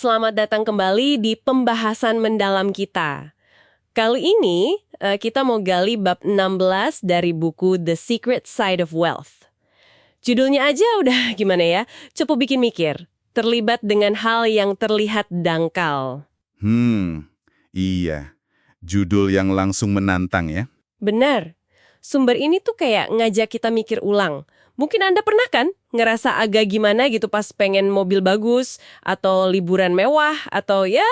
Selamat datang kembali di pembahasan mendalam kita. Kali ini kita mau gali bab 16 dari buku The Secret Side of Wealth. Judulnya aja udah gimana ya, cukup bikin mikir. Terlibat dengan hal yang terlihat dangkal. Iya. Judul yang langsung menantang ya. Benar, sumber ini tuh kayak ngajak kita mikir ulang. Mungkin Anda pernah kan ngerasa agak gimana gitu pas pengen mobil bagus, atau liburan mewah, atau ya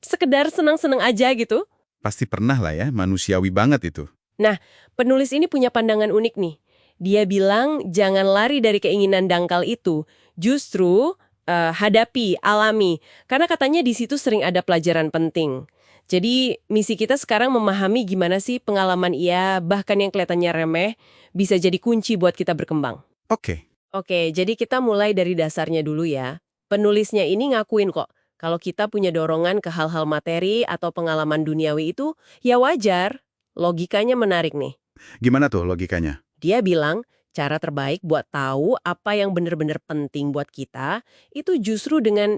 sekedar senang-senang aja gitu. Pasti pernah lah ya, manusiawi banget itu. Nah, penulis ini punya pandangan unik nih. Dia bilang jangan lari dari keinginan dangkal itu. Justru hadapi, alami. Karena katanya di situ sering ada pelajaran penting. Jadi misi kita sekarang memahami gimana sih pengalaman bahkan yang kelihatannya remeh, bisa jadi kunci buat kita berkembang. Oke. Oke, jadi kita mulai dari dasarnya dulu ya. Penulisnya ini ngakuin kok, kalau kita punya dorongan ke hal-hal materi atau pengalaman duniawi itu, ya wajar. Logikanya menarik nih. Gimana tuh logikanya? Dia bilang, cara terbaik buat tahu apa yang benar-benar penting buat kita, itu justru dengan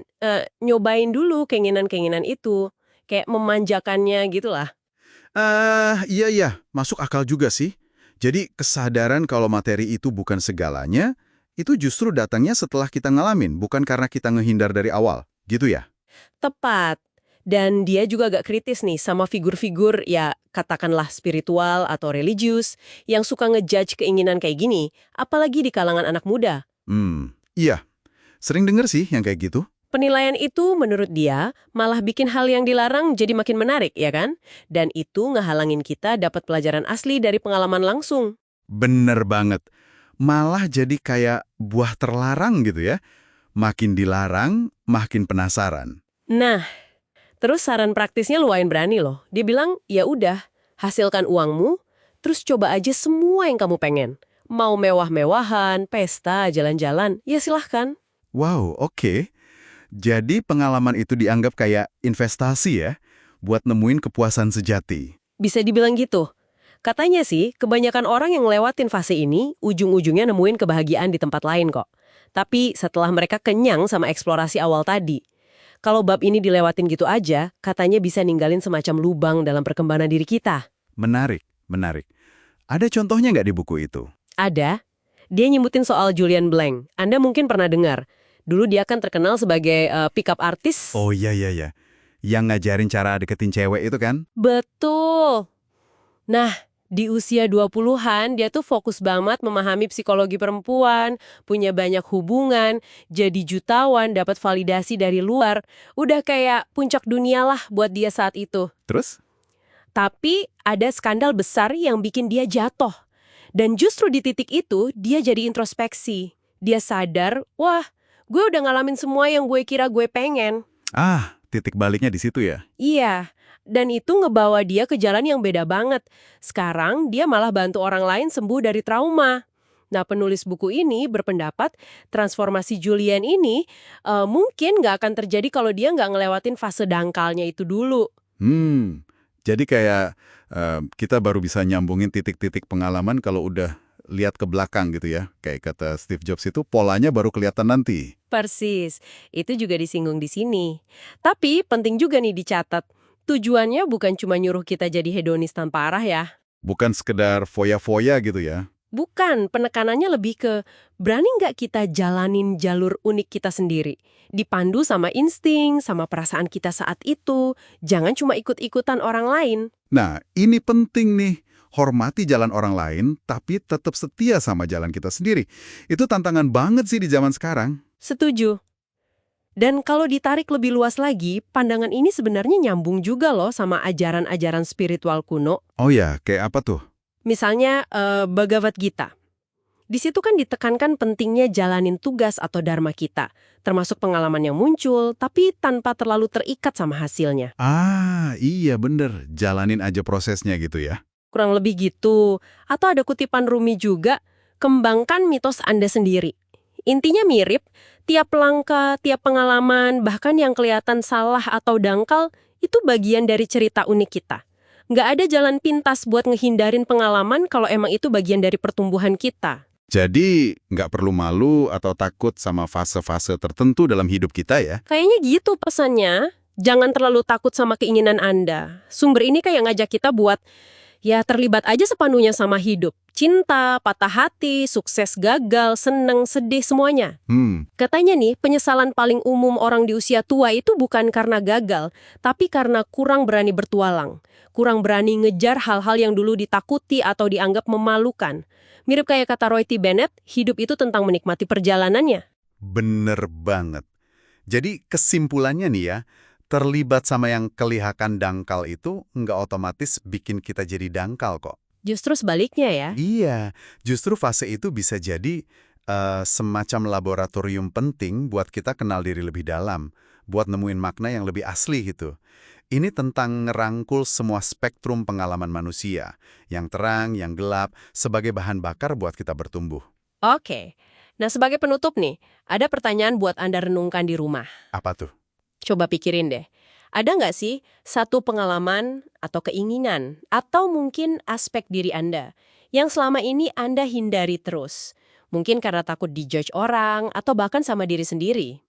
nyobain dulu keinginan-keinginan itu. Kayak memanjakannya gitulah. Iya, masuk akal juga sih. Jadi kesadaran kalau materi itu bukan segalanya, itu justru datangnya setelah kita ngalamin, bukan karena kita ngehindar dari awal, gitu ya? Tepat. Dan dia juga agak kritis nih sama figur-figur ya katakanlah spiritual atau religius yang suka ngejudge keinginan kayak gini, apalagi di kalangan anak muda. Iya. Sering denger sih yang kayak gitu. Penilaian itu menurut dia malah bikin hal yang dilarang jadi makin menarik, ya kan? Dan itu ngehalangin kita dapat pelajaran asli dari pengalaman langsung. Bener banget. Malah jadi kayak buah terlarang gitu ya. Makin dilarang, makin penasaran. Nah, terus saran praktisnya lumayan berani loh. Dia bilang, ya udah, hasilkan uangmu, terus coba aja semua yang kamu pengen. Mau mewah-mewahan, pesta, jalan-jalan, ya silahkan. Wow, oke. Jadi pengalaman itu dianggap kayak investasi ya, buat nemuin kepuasan sejati. Bisa dibilang gitu. Katanya sih, kebanyakan orang yang lewatin fase ini, ujung-ujungnya nemuin kebahagiaan di tempat lain kok. Tapi setelah mereka kenyang sama eksplorasi awal tadi. Kalau bab ini dilewatin gitu aja, katanya bisa ninggalin semacam lubang dalam perkembangan diri kita. Menarik, menarik. Ada contohnya nggak di buku itu? Ada. Dia nyebutin soal Julian Blank. Anda mungkin pernah dengar. Dulu dia kan terkenal sebagai pick-up artis. Oh iya. Yang ngajarin cara deketin cewek itu kan? Betul. Nah, di usia 20-an, dia tuh fokus banget memahami psikologi perempuan, punya banyak hubungan, jadi jutawan, dapat validasi dari luar. Udah kayak puncak dunia lah buat dia saat itu. Terus? Tapi ada skandal besar yang bikin dia jatuh. Dan justru di titik itu, dia jadi introspeksi. Dia sadar, wah, gue udah ngalamin semua yang gue kira gue pengen. Titik baliknya di situ ya? Iya, dan itu ngebawa dia ke jalan yang beda banget. Sekarang dia malah bantu orang lain sembuh dari trauma. Nah, penulis buku ini berpendapat transformasi Julian ini mungkin nggak akan terjadi kalau dia nggak ngelewatin fase dangkalnya itu dulu. Jadi kayak kita baru bisa nyambungin titik-titik pengalaman kalau udah lihat ke belakang gitu ya. Kayak kata Steve Jobs itu polanya baru kelihatan nanti. Persis, itu juga disinggung di sini. Tapi penting juga nih dicatat, tujuannya bukan cuma nyuruh kita jadi hedonis tanpa arah ya. Bukan sekedar foya-foya gitu ya. Bukan, penekanannya lebih ke berani nggak kita jalanin jalur unik kita sendiri. Dipandu sama insting, sama perasaan kita saat itu. Jangan cuma ikut-ikutan orang lain. Nah, ini penting nih. Hormati jalan orang lain, tapi tetap setia sama jalan kita sendiri. Itu tantangan banget sih di zaman sekarang. Setuju. Dan kalau ditarik lebih luas lagi, pandangan ini sebenarnya nyambung juga loh sama ajaran-ajaran spiritual kuno. Oh ya, kayak apa tuh? Misalnya Bhagavad Gita. Di situ kan ditekankan pentingnya jalanin tugas atau dharma kita, termasuk pengalaman yang muncul, tapi tanpa terlalu terikat sama hasilnya. Iya bener. Jalanin aja prosesnya gitu ya. Kurang lebih gitu. Atau ada kutipan Rumi juga, kembangkan mitos Anda sendiri. Intinya mirip, tiap langkah, tiap pengalaman, bahkan yang kelihatan salah atau dangkal, itu bagian dari cerita unik kita. Nggak ada jalan pintas buat ngehindarin pengalaman kalau emang itu bagian dari pertumbuhan kita. Jadi, nggak perlu malu atau takut sama fase-fase tertentu dalam hidup kita ya. Kayaknya gitu pesannya. Jangan terlalu takut sama keinginan Anda. Sumber ini kayak ngajak kita buat, ya terlibat aja sepenuhnya sama hidup. Cinta, patah hati, sukses gagal, seneng, sedih, semuanya. Katanya nih, penyesalan paling umum orang di usia tua itu bukan karena gagal, tapi karena kurang berani bertualang. Kurang berani ngejar hal-hal yang dulu ditakuti atau dianggap memalukan. Mirip kayak kata Roy T. Bennett, hidup itu tentang menikmati perjalanannya. Bener banget. Jadi kesimpulannya nih ya, terlibat sama yang kelihatan dangkal itu nggak otomatis bikin kita jadi dangkal kok. Justru sebaliknya ya. Iya, justru fase itu bisa jadi semacam laboratorium penting buat kita kenal diri lebih dalam, buat nemuin makna yang lebih asli gitu. Ini tentang ngerangkul semua spektrum pengalaman manusia, yang terang, yang gelap, sebagai bahan bakar buat kita bertumbuh. Oke. Nah, sebagai penutup nih, ada pertanyaan buat Anda renungkan di rumah. Apa tuh? Coba pikirin deh. Ada nggak sih satu pengalaman atau keinginan atau mungkin aspek diri Anda yang selama ini Anda hindari terus? Mungkin karena takut dijudge orang atau bahkan sama diri sendiri.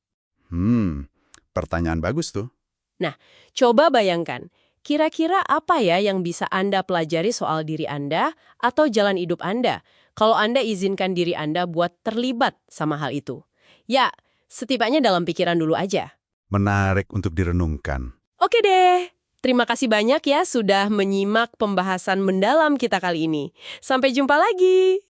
Pertanyaan bagus tuh. Nah, coba bayangkan, kira-kira apa ya yang bisa Anda pelajari soal diri Anda atau jalan hidup Anda kalau Anda izinkan diri Anda buat terlibat sama hal itu? Ya, setibanya dalam pikiran dulu aja. Menarik untuk direnungkan. Oke deh, terima kasih banyak ya sudah menyimak pembahasan mendalam kita kali ini. Sampai jumpa lagi!